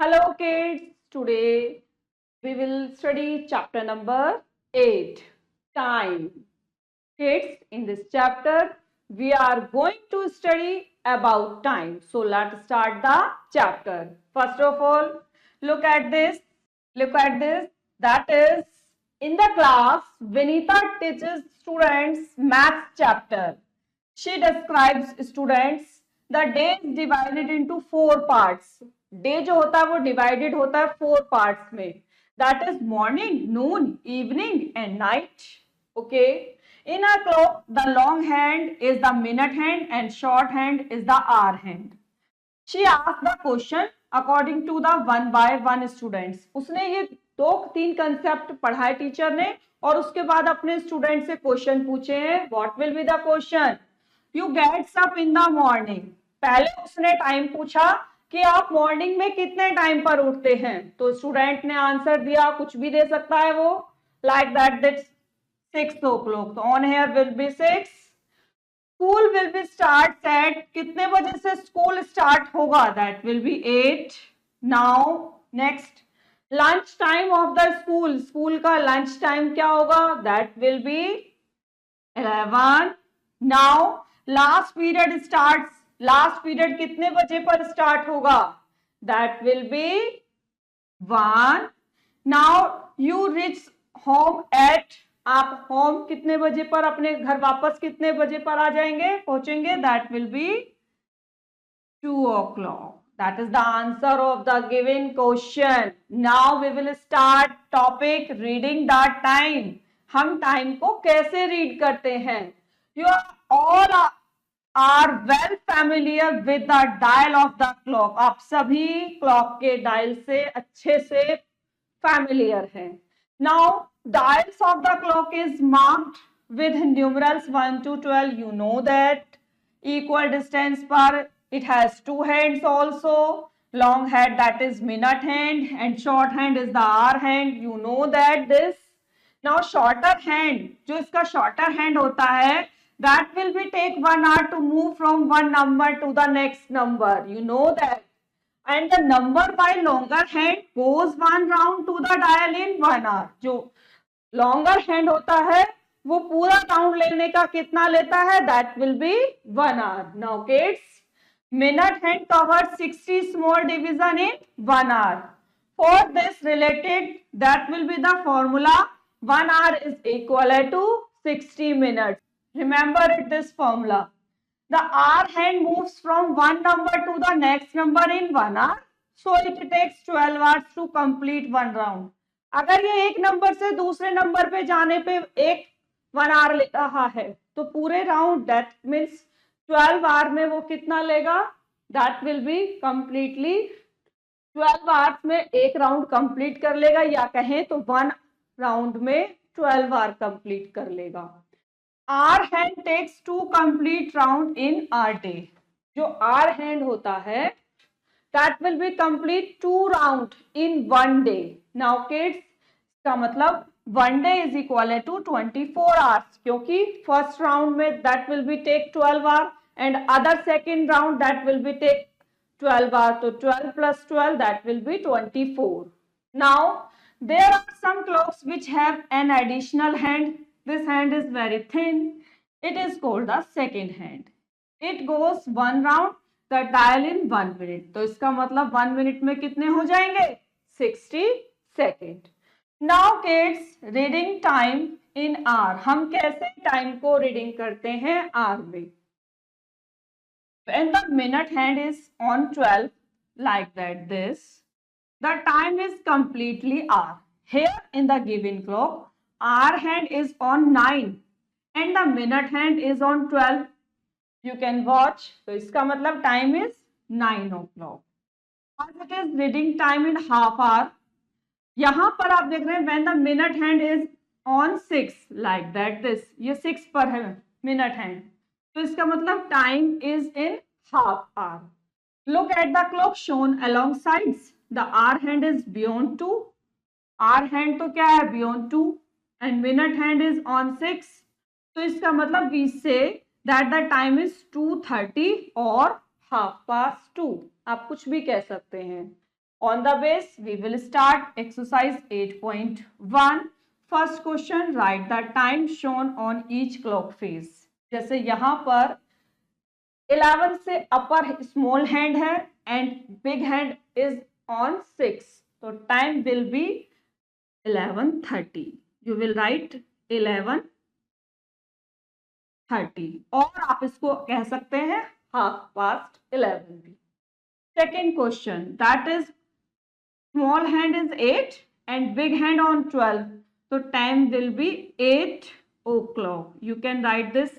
Hello kids, today we will study chapter number 8, time. Kids, in this chapter we are going to study about time. So let's start the chapter. First of all, look at this. Look at this. That is, in the class, Vinita teaches students maths chapter. She describes students the day is divided into four parts. Day जो होता है वो divided होता है four parts में. That is morning, noon, evening and night. Okay. In a clock, the long hand is the minute hand and short hand is the hour hand. She asked the question according to the one by one students. उसने ये दो तीन concept पढ़ाए teacher ने और उसके बाद अपने स्टूडेंट से क्वेश्चन पूछे हैं. What will be the question? You gets up in the morning. पहले उसने टाइम पूछा कि आप मॉर्निंग में कितने टाइम पर उठते हैं. तो स्टूडेंट ने आंसर दिया, कुछ भी दे सकता है वो, लाइक दैट 6 o'clock. तो on here will be 6. School will be start at, कितने बजे से स्कूल स्टार्ट होगा? That will be 8. Now next, lunch time of the school. School का लंच टाइम क्या होगा? That will be 11. Now last period start. Last period कितने बजे पर स्टार्ट होगा? That will be 1. Now you reach home at, आप home कितने बजे पर, अपने घर वापस कितने बजे पर आ जाएंगे, पहुंचेंगे? That will be 2 o'clock. That is the answer of the given question. Now we will start topic reading the time. हम टाइम को कैसे रीड करते हैं? You all are well familiar with the dial of the clock. आप सभी clock के dial से अच्छे से familiar हैं. Now dials of the clock is marked with numerals 1 to 12. You know that. Equal distance per, it has two hands also. Long hand, that is minute hand, and short hand is the hour hand. You know that this. Now shorter hand, जो इसका shorter hand होता है, that will be take 1 hour to move from one number to the next number. You know that. And the number by longer hand goes one round to the dial in 1 hour. जो longer hand होता है वो पूरा round लेने का कितना लेता है? That will be 1 hour. Now kids, minute hand covers 60 small division in 1 hour. For this related, that will be the formula. 1 hour is equal to 60 minutes. Remember this formula. The hour hand moves from one number to the next number in 1 hour. So it takes 12 hours to complete one round. अगर ये एक number से दूसरे number पे जाने पे एक 1 hour ले रहा है तो पूरे राउंड, दैट मीन्स 12 hour में वो कितना लेगा? That will be completely 12 hours में एक राउंड कंप्लीट कर लेगा, या कहें तो 1 राउंड में 12 hour कंप्लीट कर लेगा. Our hand takes 2 complete round in our day. जो आर हैंड होता है that will be complete 2 round in 1 day. Now kids, इसका मतलब 1 day is equal to 24 hours, क्योंकि फर्स्ट राउंड में that will be take 12 hour and other second round that will be take 12 hour. तो 12 plus 12 that will be 24. Now there are some clocks which have an additional hand. This hand is very thin. It is called the second hand. It goes one round the dial in 1 minute. तो इसका मतलब 1 minute में कितने हो जाएंगे? 60 seconds. Now kids, reading time in hour. हम कैसे time को रीडिंग करते हैं hour में? When the minute hand is on 12, like that, this, the time is completely hour. Here in the given clock, hour hand is on 9 and the minute hand is on 12. You can watch. तो इसका मतलब time is 9 o'clock. As it is reading time in half hour, यहाँ पर आप देख रहे हैं when the minute hand is on 6, like that, this, ये 6 पर है minute hand. तो इसका मतलब time is in half hour. Look at the clock shown along sides. The hour hand is beyond 2. Hour hand तो क्या है? Beyond 2. And minute hand is on 6. तो इसका मतलब we say that the time is 2:30 or 2:30. आप कुछ भी कह सकते हैं. On the base, we will start exercise 8.1. First question, write the time shown on each clock face. जैसे यहाँ पर 11 से अपर स्मॉल हैंड है and big hand is on 6, तो time will B 11:30. You will write 11:30 और आप इसको कह सकते हैं 11:30 भी. Second question, that is small hand is 8 and big hand on 12, so time will be 8 o'clock. You can write this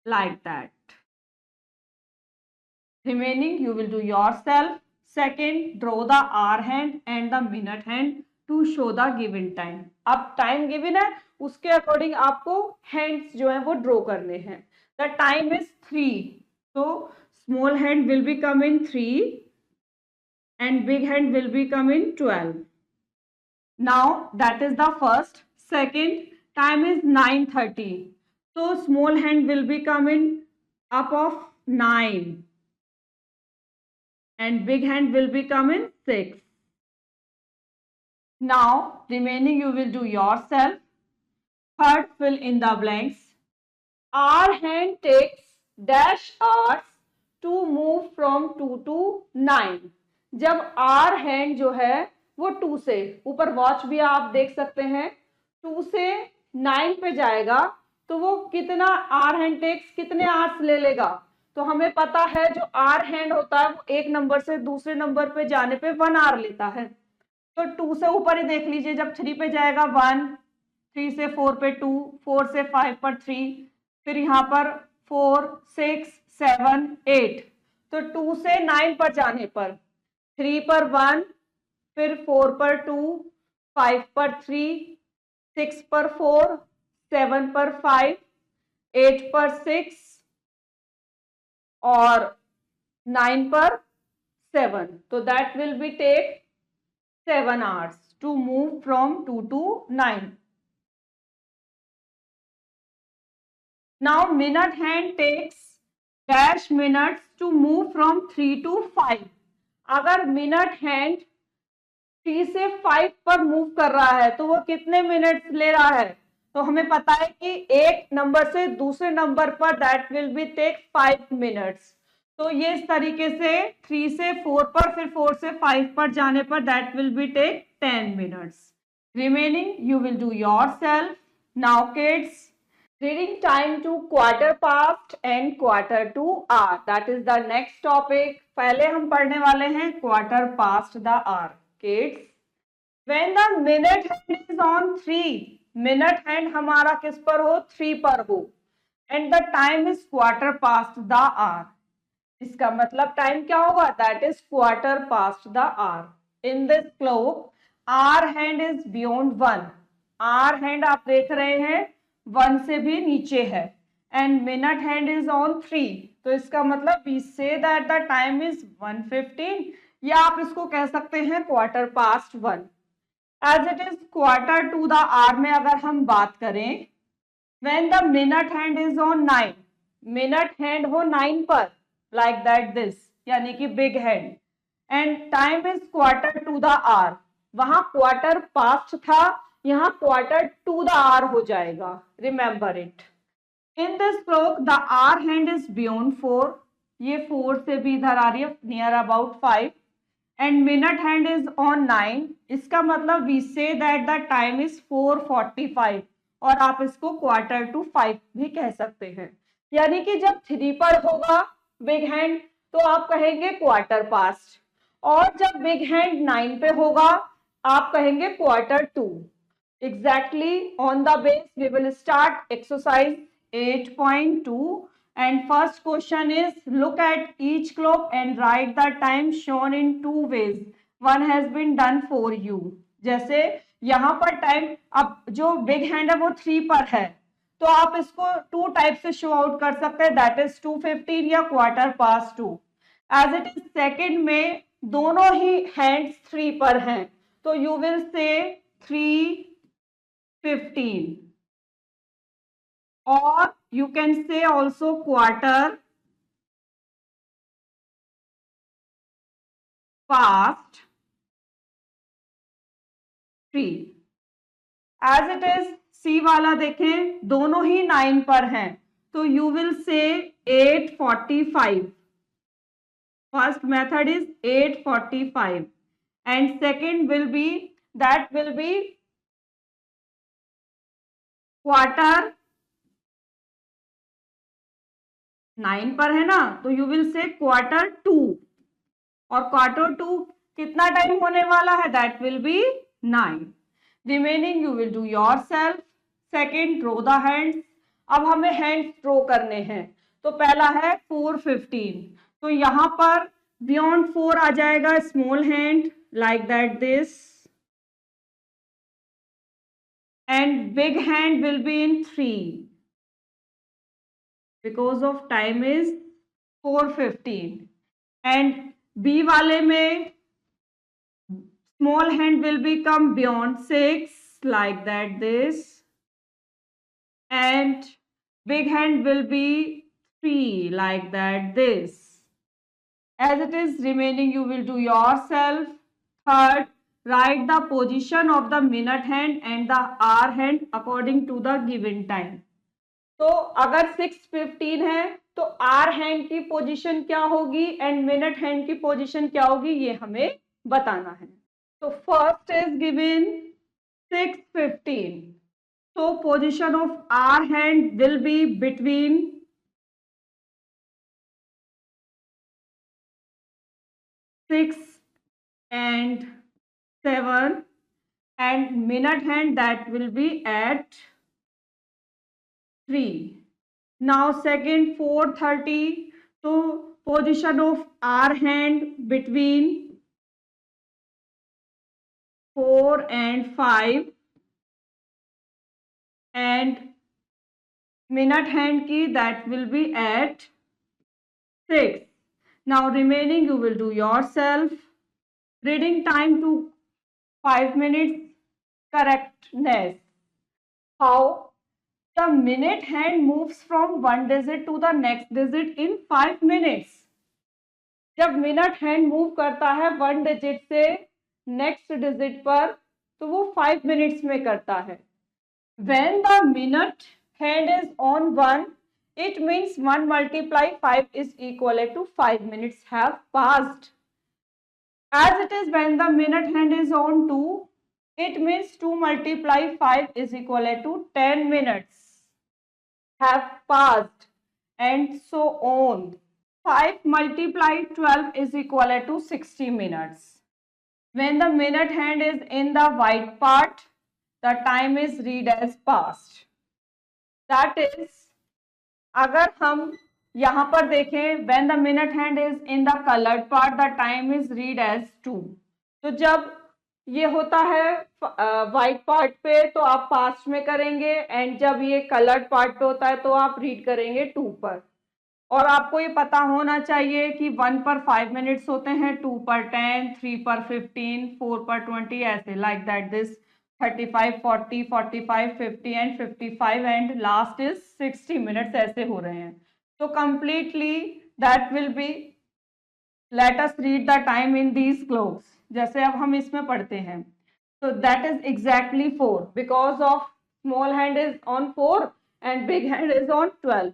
like that. Remaining you will do yourself. Second, draw the hour hand and the minute hand to show the given time. अब time given है, उसके according आपको hands जो है वो draw करने हैं. The time is 3, so small hand will be come in 3 and big hand will be come in 12. Now that is the first. Second, time is 9:30, so small hand will be come in up of 9 and big hand will be come in 6. Now remaining you will do yourself. Third, fill in the blanks. Our hand takes dash hours to move from 2 to 9. जब are hand जो है वो 2 से, ऊपर watch भी आप देख सकते हैं, 2 से 9 पे जाएगा तो वो कितना आर हैंड टेक्स कितने आवर्स ले लेगा. तो हमें पता है जो आर हैंड होता है वो एक नंबर से दूसरे नंबर पे जाने पे 1 आवर लेता है. तो 2 से ऊपर ही देख लीजिए, जब 3 पे जाएगा 1, 3 से 4 पे 2, 4 से 5 पर 3, फिर यहाँ पर 4, 6, 7, 8. तो 2 से 9 पर जाने पर 3 पर 1, फिर 4 पर 2, 5 पर 3, 6 पर 4, 7 पर 5, 8 पर 6 और 9 पर 7. तो that will be take 7 hours to move from 2 to 9. Now minute hand takes dash minutes to move from 3 to 5. अगर मिनट हैंड 3 से 5 पर मूव कर रहा है तो वो कितने मिनट्स ले रहा है. तो हमें पता है कि एक नंबर से दूसरे नंबर पर that will be take 5 minutes. तो ये इस तरीके से 3 से 4 पर, फिर 4 से 5 पर जाने पर that will be take 10 minutes. Remaining you will do yourself. Now kids, reading time to quarter past and quarter to hour, that is the next topic. पहले हम पढ़ने वाले हैं quarter past the hour. Kids, when the minute hand is on 3, minute hand हमारा किस पर हो, 3 पर हो, and the time is quarter past the hour. इसका मतलब टाइम क्या होगा, that is quarter past the hour. In this clock, hour hand is beyond 1. hour hand आप देख रहे हैं 1 से भी नीचे है, and minute hand is on 3. तो इसका मतलब we say that the time is 1:15, या आप इसको कह सकते हैं quarter past 1. As it is quarter to the hour में अगर हम बात करें, when the minute hand is on 9, minute hand हो 9 पर, लाइक दैट दिस, यानी कि big hand, and time is quarter to the hour. वहां quarter past था, यहाँ quarter to the hour हो जाएगा. Remember it. In this clock the hour hand is beyond 4. ये 4 से भी इधर आ रही है, near about 5, and minute hand is on 9. इसका मतलब we say that the time is 4:45, और आप इसको quarter to 5 भी कह सकते हैं. यानी कि जब 3 पर होगा बिग हैंड तो आप कहेंगे quarter past, और जब बिग हैंड 9 पे होगा आप कहेंगे quarter to. Exactly. On the base we will start exercise 8.2, and first question is, look at each clock and write the time shown in 2 ways. One has been done for you. जैसे यहाँ पर time, अब जो big hand है वो 3 पर है, तो आप इसको 2 टाइप से शो आउट कर सकते हैं, दैट इज 2:15 या quarter past 2. As it is second में दोनों ही हैंड्स 3 पर हैं, तो you will say 3:15, or you can say also quarter past 3. As it is C वाला देखें दोनों ही 9 पर हैं, तो you will say 8:45. First method is 8:45 and second will be that will be quarter 9 पर है ना, तो यू विल से Q2. और Q2 कितना टाइम होने वाला है, that will be 9. Remaining you will do yourself. Second, draw the hands. अब हमें हैंड्स ड्रो करने हैं. तो पहला है 4:15. तो यहां पर बियॉन्ड 4 आ जाएगा small hand like that this, and big hand will be in 3 because of time is 4:15. and B वाले में small hand will become beyond 6 like that this, and big hand will be 3 like that this. As it is remaining you will do yourself. Third, write the position of the minute hand and the hour hand according to the given time. तो अगर 6:15 है तो are hand की position क्या होगी and minute hand की position क्या होगी, ये हमें बताना है. तो फर्स्ट इज गिवन 6:15. तो position of our hand will be between 6 and 7, and minute hand that will be at 3. Now second 4:30. तो position of R hand between 4 and 5, and minute hand की that will be at 6. Now remaining you will do yourself. Reading time to 5 minutes. Correctness. How the minute hand moves from one digit to the next digit in 5 minutes. जब minute hand move करता है 1 digit से next digit पर, तो वो 5 minutes में करता है. When the minute hand is on 1, it means 1 multiply 5 is equal to 5 minutes have passed. As it is when the minute hand is on 2, it means 2 multiply 5 is equal to 10 minutes have passed, and so on. 5 multiply 12 is equal to 60 minutes. When the minute hand is in the white part, the time is read as past. That is, अगर हम यहाँ पर देखें when the minute hand is in the colored part, the time is read as 2. तो जब ये होता है व्हाइट पार्ट पे तो आप पास्ट में करेंगे, एंड जब ये कलर्ड पार्ट पे होता है तो आप रीड करेंगे 2 पर. और आपको ये पता होना चाहिए कि 1 पर 5 मिनट्स होते हैं, 2 पर 10, 3 पर 15, 4 पर 20, ऐसे like that this 35, 40, 45, 50 and 55 and last is 60 minutes ऐसे हो रहे हैं. तो completely that will B, let us read the time in these clocks. जैसे अब हम इसमें पढ़ते हैं, तो that is exactly 4 because of small hand is on 4 and big hand is on 12.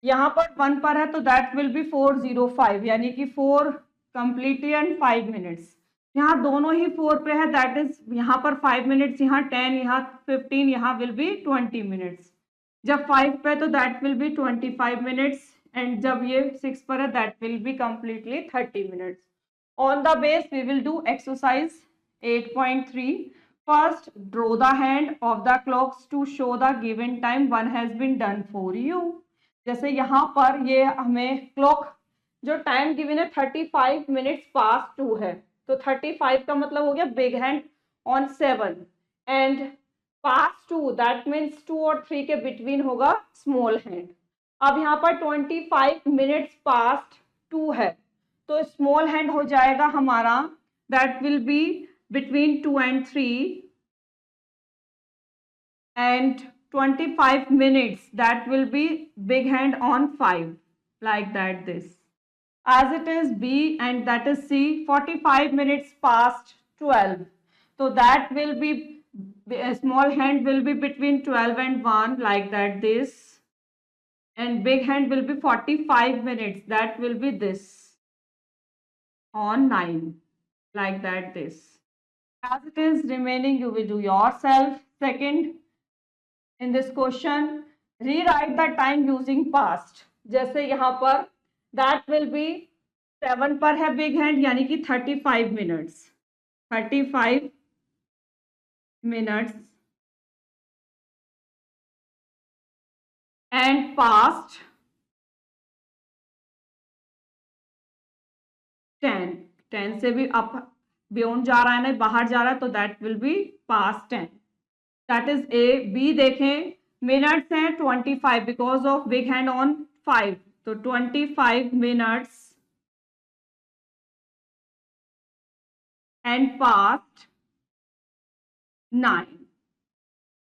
यहाँ पर 1 पर है तो दैट विल बी 4:05, यानी कि 4 कंप्लीटली एंड 5 मिनट्स. यहाँ दोनों ही 4 पे है, दैट इज यहाँ पर 5 मिनट्स, यहाँ 10, यहाँ 15, यहाँ विल बी 20 मिनट्स. जब 5 पे तो that will B 25 minutes, and जब ये 6 पर है that will be completely 30 minutes. On the base, we will do exercise 8.3. First, draw the hand of the clocks to show the given time one has been done for you. जैसे यहाँ पर ये हमें clock जो time given है 35 minutes पास 2 है, तो 35 का मतलब हो गया big hand on 7 and pass 2, that means 2 और 3 के बिटवीन होगा स्मॉल हैंड. अब यहाँ पर 25 मिनट्स पास्ट 2 है, तो स्मॉल हैंड हो जाएगा हमारा, that will be between 2 and 3, and 25 minutes that will be big hand on 5 like that this. As it is B and that is C, 45 minutes past 12. So that will be, a small hand will be between 12 and 1, like that this, and big hand will be 45 minutes, that will be this, on 9, like that this. As it is remaining, you will do yourself. Second, in this question, rewrite the time using past. जैसे यहाँ पर that will be 7 पर है big hand, यानी कि 35 minutes. 35 minutes and past 10. 10 से भी up beyond जा रहा है ना, बाहर जा रहा है, तो that will be past 10. That is A. B देखें, minutes हैं 25 because of big hand on 5. तो 25 minutes and past 9.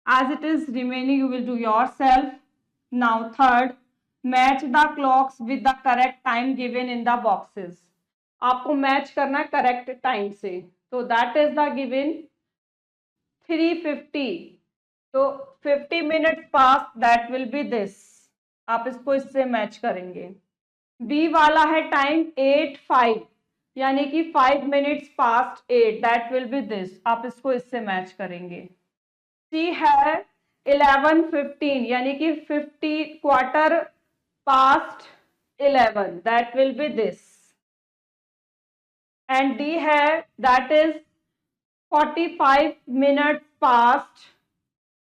As it is remaining, you will do yourself. Now third, match the clocks with the correct time given in the boxes. आपको match करना है correct time से. तो that is the given 3:50. तो 50 minutes pass, that will B this. आप इसको इससे match करेंगे. बी वाला है टाइम 8:05, यानी कि 5 minutes past 8, that will B this. आप इसको इससे मैच करेंगे. सी है 11:15, यानी कि 50 quarter past 11, that will B this. And D है that is 45 minutes past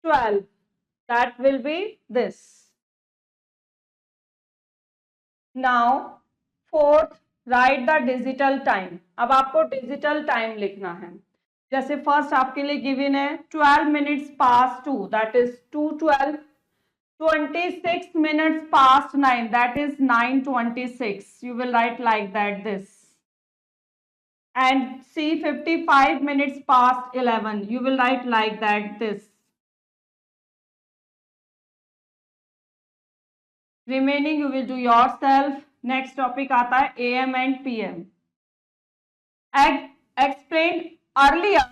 12, that will be this. Now fourth, write the digital time. अब आपको डिजिटल टाइम लिखना है. जैसे फर्स्ट आपके लिए गिवन है 12 minutes past 2, that is 2:12. 26 minutes past 9, that is 9:26. You will write like that this. And C 55 minutes past 11, you will write like that this. Remaining you will do yourself. Next topic आता है AM and PM. Explained earlier,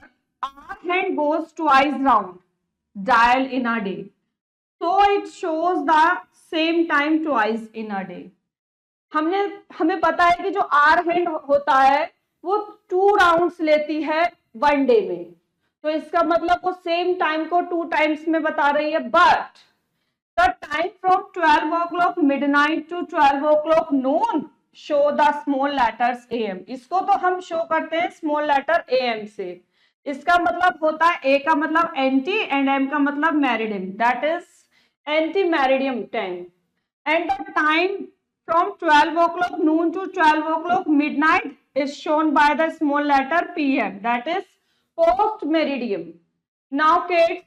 our hand goes twice round dial in a day, so it shows the same time twice in a day. हमें पता है कि जो our hand होता है वो 2 राउंड्स लेती है 1 डे में, तो इसका मतलब वो सेम टाइम को 2 टाइम्स में बता रही है. But the time from 12 o'clock midnight to 12 o'clock noon show the small letters AM. इसको तो हम शो करते हैं स्मॉल लेटर AM से. इसका मतलब होता है A का मतलब एंटी एंड M का मतलब meridiem, that is anti meridiem time. And the time from 12 o'clock noon to 12 o'clock midnight is shown by the small letter PM, that is post meridian. Now kids,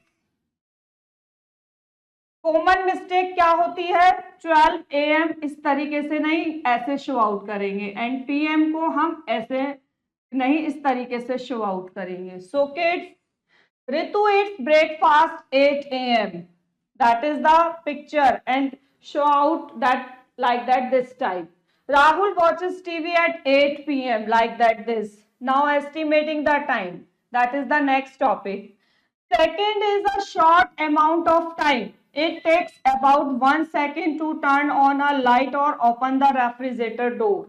common mistake क्या होती है, 12 AM इस तरीके से नहीं, ऐसे show out करेंगे, and PM को हम ऐसे नहीं, इस तरीके से शो आउट करेंगे. So kids, Ritu eats breakfast 8 AM, that is the picture, and show out that like that this type. Rahul watches TV at 8 PM, like that this. Now estimating the time, that is the next topic. Second is a short amount of time. It takes about 1 second to turn on a light or open the refrigerator door.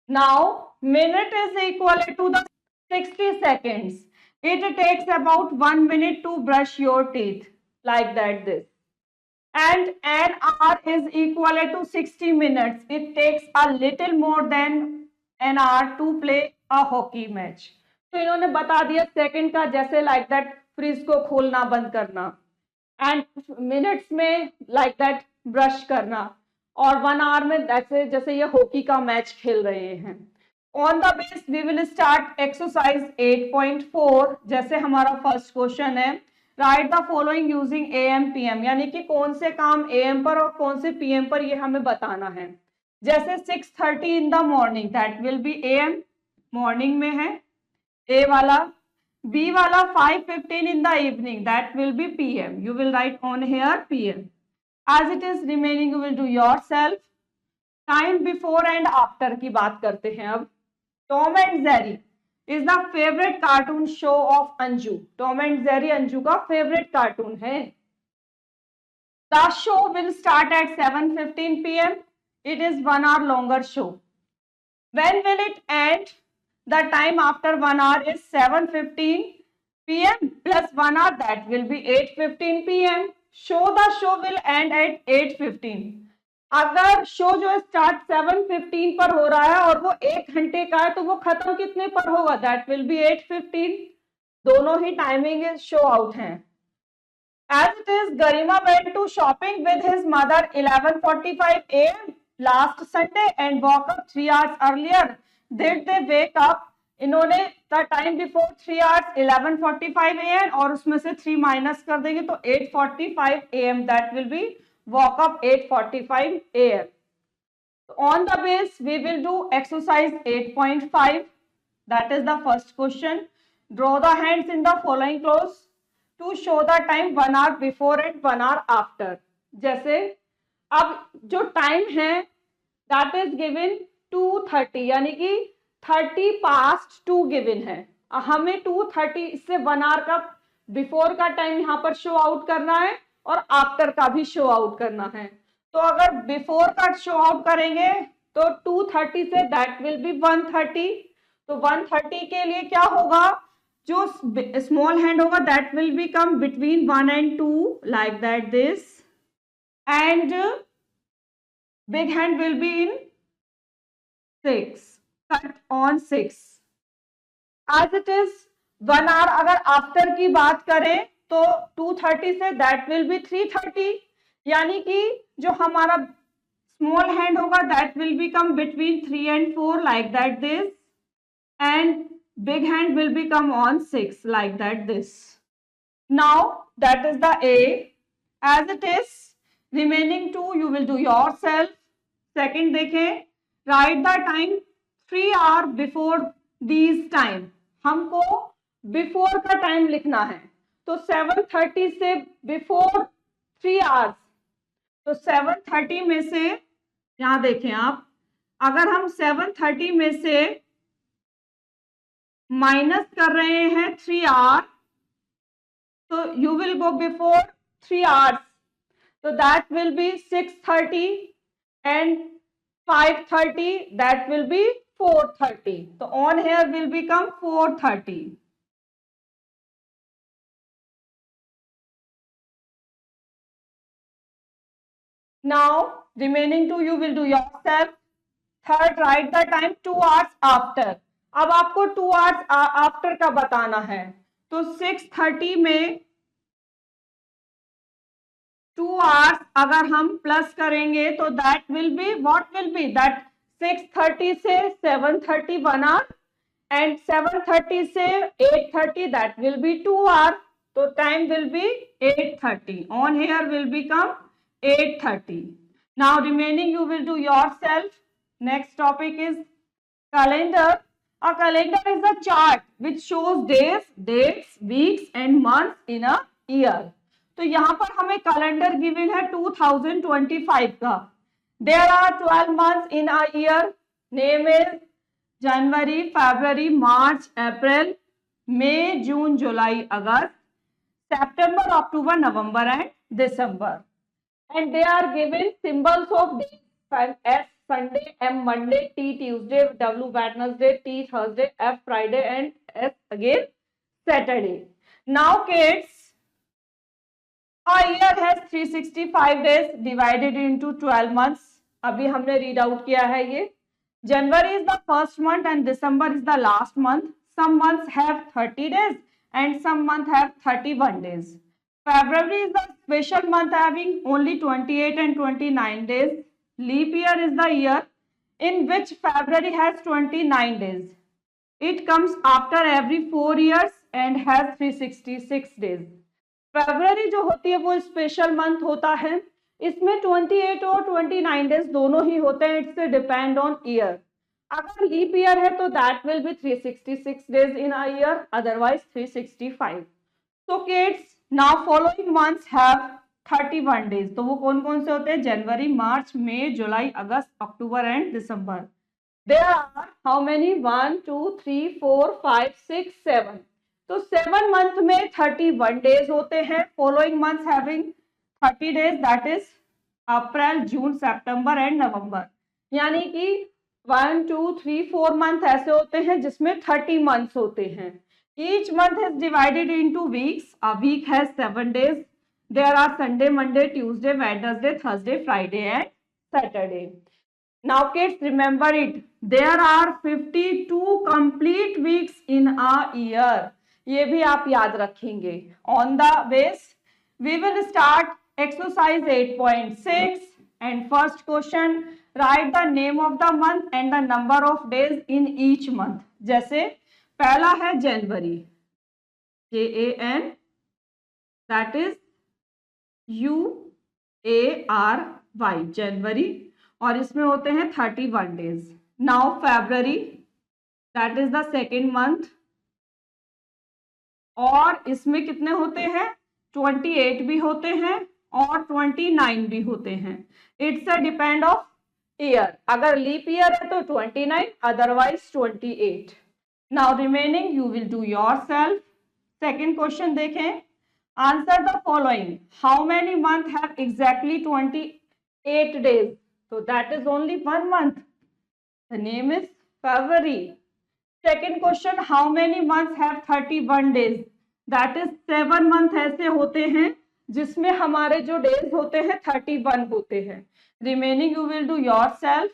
Now minute is equal to the 60 seconds. It takes about 1 minute to brush your teeth, like that this. And an hour is equal to 60 minutes. It takes a little more than an hour to play a hockey match. तो इन्होंने बता दिया second का, जैसे like that fridge को खोलना बंद करना, एंड मिनट्स में लाइक दैट ब्रश करना, और 1 आवर में जैसे ये हॉकी का मैच खेल रहे हैं. On the base we will start exercise 8.4. जैसे हमारा फर्स्ट क्वेश्चन है, write the following using AM PM, यानी कि कौन से काम AM पर और कौन से PM पर ये हमें बताना है. जैसे 6:30 इन the morning, that will B AM, morning में है A वाला. B वाला 5:15 in the evening, that will be PM. You will write on here PM. As it is remaining, you will do yourself. Time before and after की बात करते हैं अब. Tom and Jerry is the favourite cartoon show off Anju. Tom and Jerry Anju का favourite cartoon है। The show will start at 7:15 PM. It is 1 hour longer show. When will it end? The time after 1 hour is 7:15 PM plus 1 hour, that will be 8:15 PM. The show will end at 8:15. अगर show जो start 7:15 पर हो रहा है और वो 1 घंटे का है तो वो खत्म कितने पर होगा? That will B 8:15. दोनों ही टाइमिंग शो आउट हैं. As it is, Garima went to shopping with his mother 11:45 AM last Sunday and woke up 3 hours earlier. Did they wake up? इन्होंने the time before 3 hours 11:45 AM और उसमें से 3 minus कर देंगे तो 8:45 AM. That will be woke up 8:45 AM. On the base, we will do exercise 8.5. That is the first question. Draw the hands in the following close to show the time 1 hour before and 1 hour after. जैसे अब जो time है that is given 2:30 यानी कि 30 past 2 given है. हमें 2:30 इससे 1 hour का बिफोर का टाइम यहाँ पर शो आउट करना है और आफ्टर का भी शो आउट करना है. तो अगर बिफोर का शो आउट करेंगे तो 2:30 से दैट विल बी 1:30. तो 1:30 के लिए क्या होगा? जो स्मॉल हैंड होगा that will be come between 1 and 2 like that this and big hand will be in 6. Cut on 6. As it is 1 hour अगर आफ्टर की बात करें तो 2:30 से दैट विल बी 3:30 यानी कि जो हमारा स्मॉल हैंड होगा that will be come between 3 and 4 like that this and big hand will become on 6 like that this. Now that is the A. As it is, remaining 2 you will do yourself. Second देखें, write the time 3 hour before these time. हमको before का time लिखना है तो 7:30 से before 3 hours. तो 7:30 में से यहाँ देखें आप, अगर हम 7:30 में से माइनस कर रहे हैं 3 hour तो you will go before 3 hours. तो that will be 6:30 and 5:30 that will be 4:30. तो on here will become 4:30. Now remaining 2 you will do yourself. Third, write the time 2 hours after. अब आपको 2 hours आफ्टर का बताना है तो 6:30 में 2 hours अगर हम प्लस करेंगे तो that will be what will be that 6:30 से 7:30 1 hour एंड 7:30 से 8:30 दैट विल बी 2 hour. तो time will be 8:30. On here will become 8:30. Now remaining you will do yourself. Next topic is calendar. A calendar is a chart which shows days, dates, weeks and months in a year. तो यहाँ पर हमें calendar given है 2025 का. There are 12 months in a year. Name is January, February, March, April, May, June, July, August, September, October, November and December. And they are given symbols of days. S Sunday, M Monday, T Tuesday, W Wednesday, T Thursday, F Friday and S again Saturday. Now kids, a year has 365 days divided into 12 months. अभी हमने read out किया है ये. January is the first month and December is the last month. Some months have 30 days and some months have 31 days. February is the special month having only 28 and 29 days. Leap year is the year in which February has 29 days. It comes after every 4 years and has 366 days. February जो होती है वो special month होता है. इसमें 28 और 29 days दोनों ही होते हैं. It's depend on year. अगर लीप ईयर है तो that will be 366 days in a year, otherwise 365. So kids, now following months have 31 days. तो वो कौन कौन से होते हैं? जनवरी, मार्च, मई, जुलाई, अगस्त, अक्टूबर एंड दिसंबर. There are how many? 1, 2, 3, 4, 5, 6, 7. तो 7 मंथ में 31 डेज होते हैं. Following months having 30 days, that is April, June, September and November. यानी कि 1, 2, 3, 4 मंथ ऐसे होते हैं जिसमें 30 मंथ्स होते हैं. Each month is divided into weeks. A week has 7 days. There are Sunday, Monday, Tuesday, Wednesday, Thursday, Friday and Saturday. Now kids, remember it. There are 52 complete weeks in a year. ये भी आप याद रखेंगे. On the base, we will start exercise 8.6 and first question, write the name of the month and the number of days in each month. जैसे पहला है जनवरी, JAN, that is UARY, जनवरी, और इसमें होते हैं 31 days. Now February, that is the second month, और इसमें कितने होते हैं? 28 भी होते हैं और 29 भी होते हैं. It's a depend of year. अगर लीप ईयर है तो 29, otherwise 28. Now remaining you will do yourself. Second question देखें. Answer the following. How many months have exactly 28 days? So that is only one month. The name is February. Second question. How many months have 31 days? That is 7 months ऐसे होते हैं जिसमें हमारे जो days होते हैं 31 होते हैं. Remaining you will do yourself.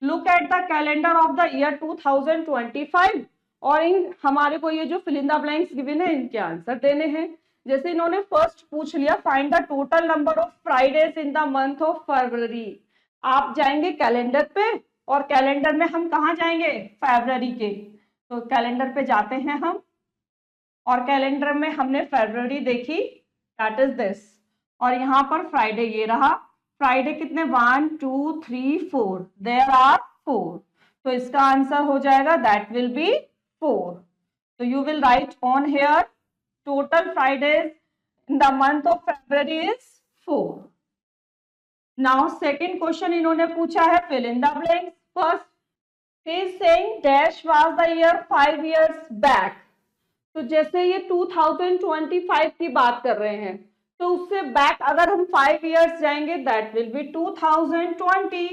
Look at the calendar of the year 2025. और इन हमारे को ये जो fill in the blanks given है इनके आंसर देने हैं. जैसे इन्होंने फर्स्ट पूछ लिया, find the total number of Fridays in the month of February. आप जाएंगे कैलेंडर पे, और कैलेंडर में हम कहाँ जाएंगे? फरवरी के. तो कैलेंडर पे जाते हैं हम, और कैलेंडर में हमने फरवरी देखी, दैट इज दिस, और यहाँ पर फ्राइडे ये रहा. फ्राइडे कितने? 1, 2, 3, 4, देयर आर 4. तो इसका आंसर हो जाएगा, that will B 4. So you will write on here total Fridays in the month of February is 4. Now second question इन्होंने पूछा है fill in the blanks. First he is saying dash was the year 5 years back. तो जैसे ये 2025 की बात कर रहे हैं, तो उससे बैक अगर हम 5 years जाएंगे that will be 2020.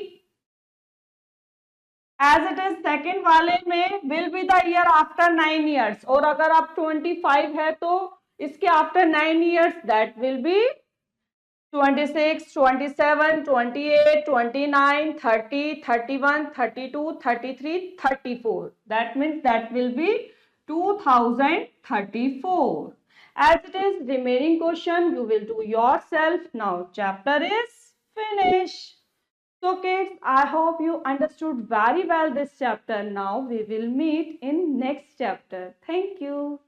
As it is second वाले में will be the year after 9 years, और अगर आप 25 है तो इसके after 9 years that will be 26, 27, 28, 29, 30, 31, 32, 33, 34. That means that will be 2034. As it is remaining question, you will do yourself. Now chapter is finished. So kids, I hope you understood very well this chapter. Now we will meet in next chapter. Thank you.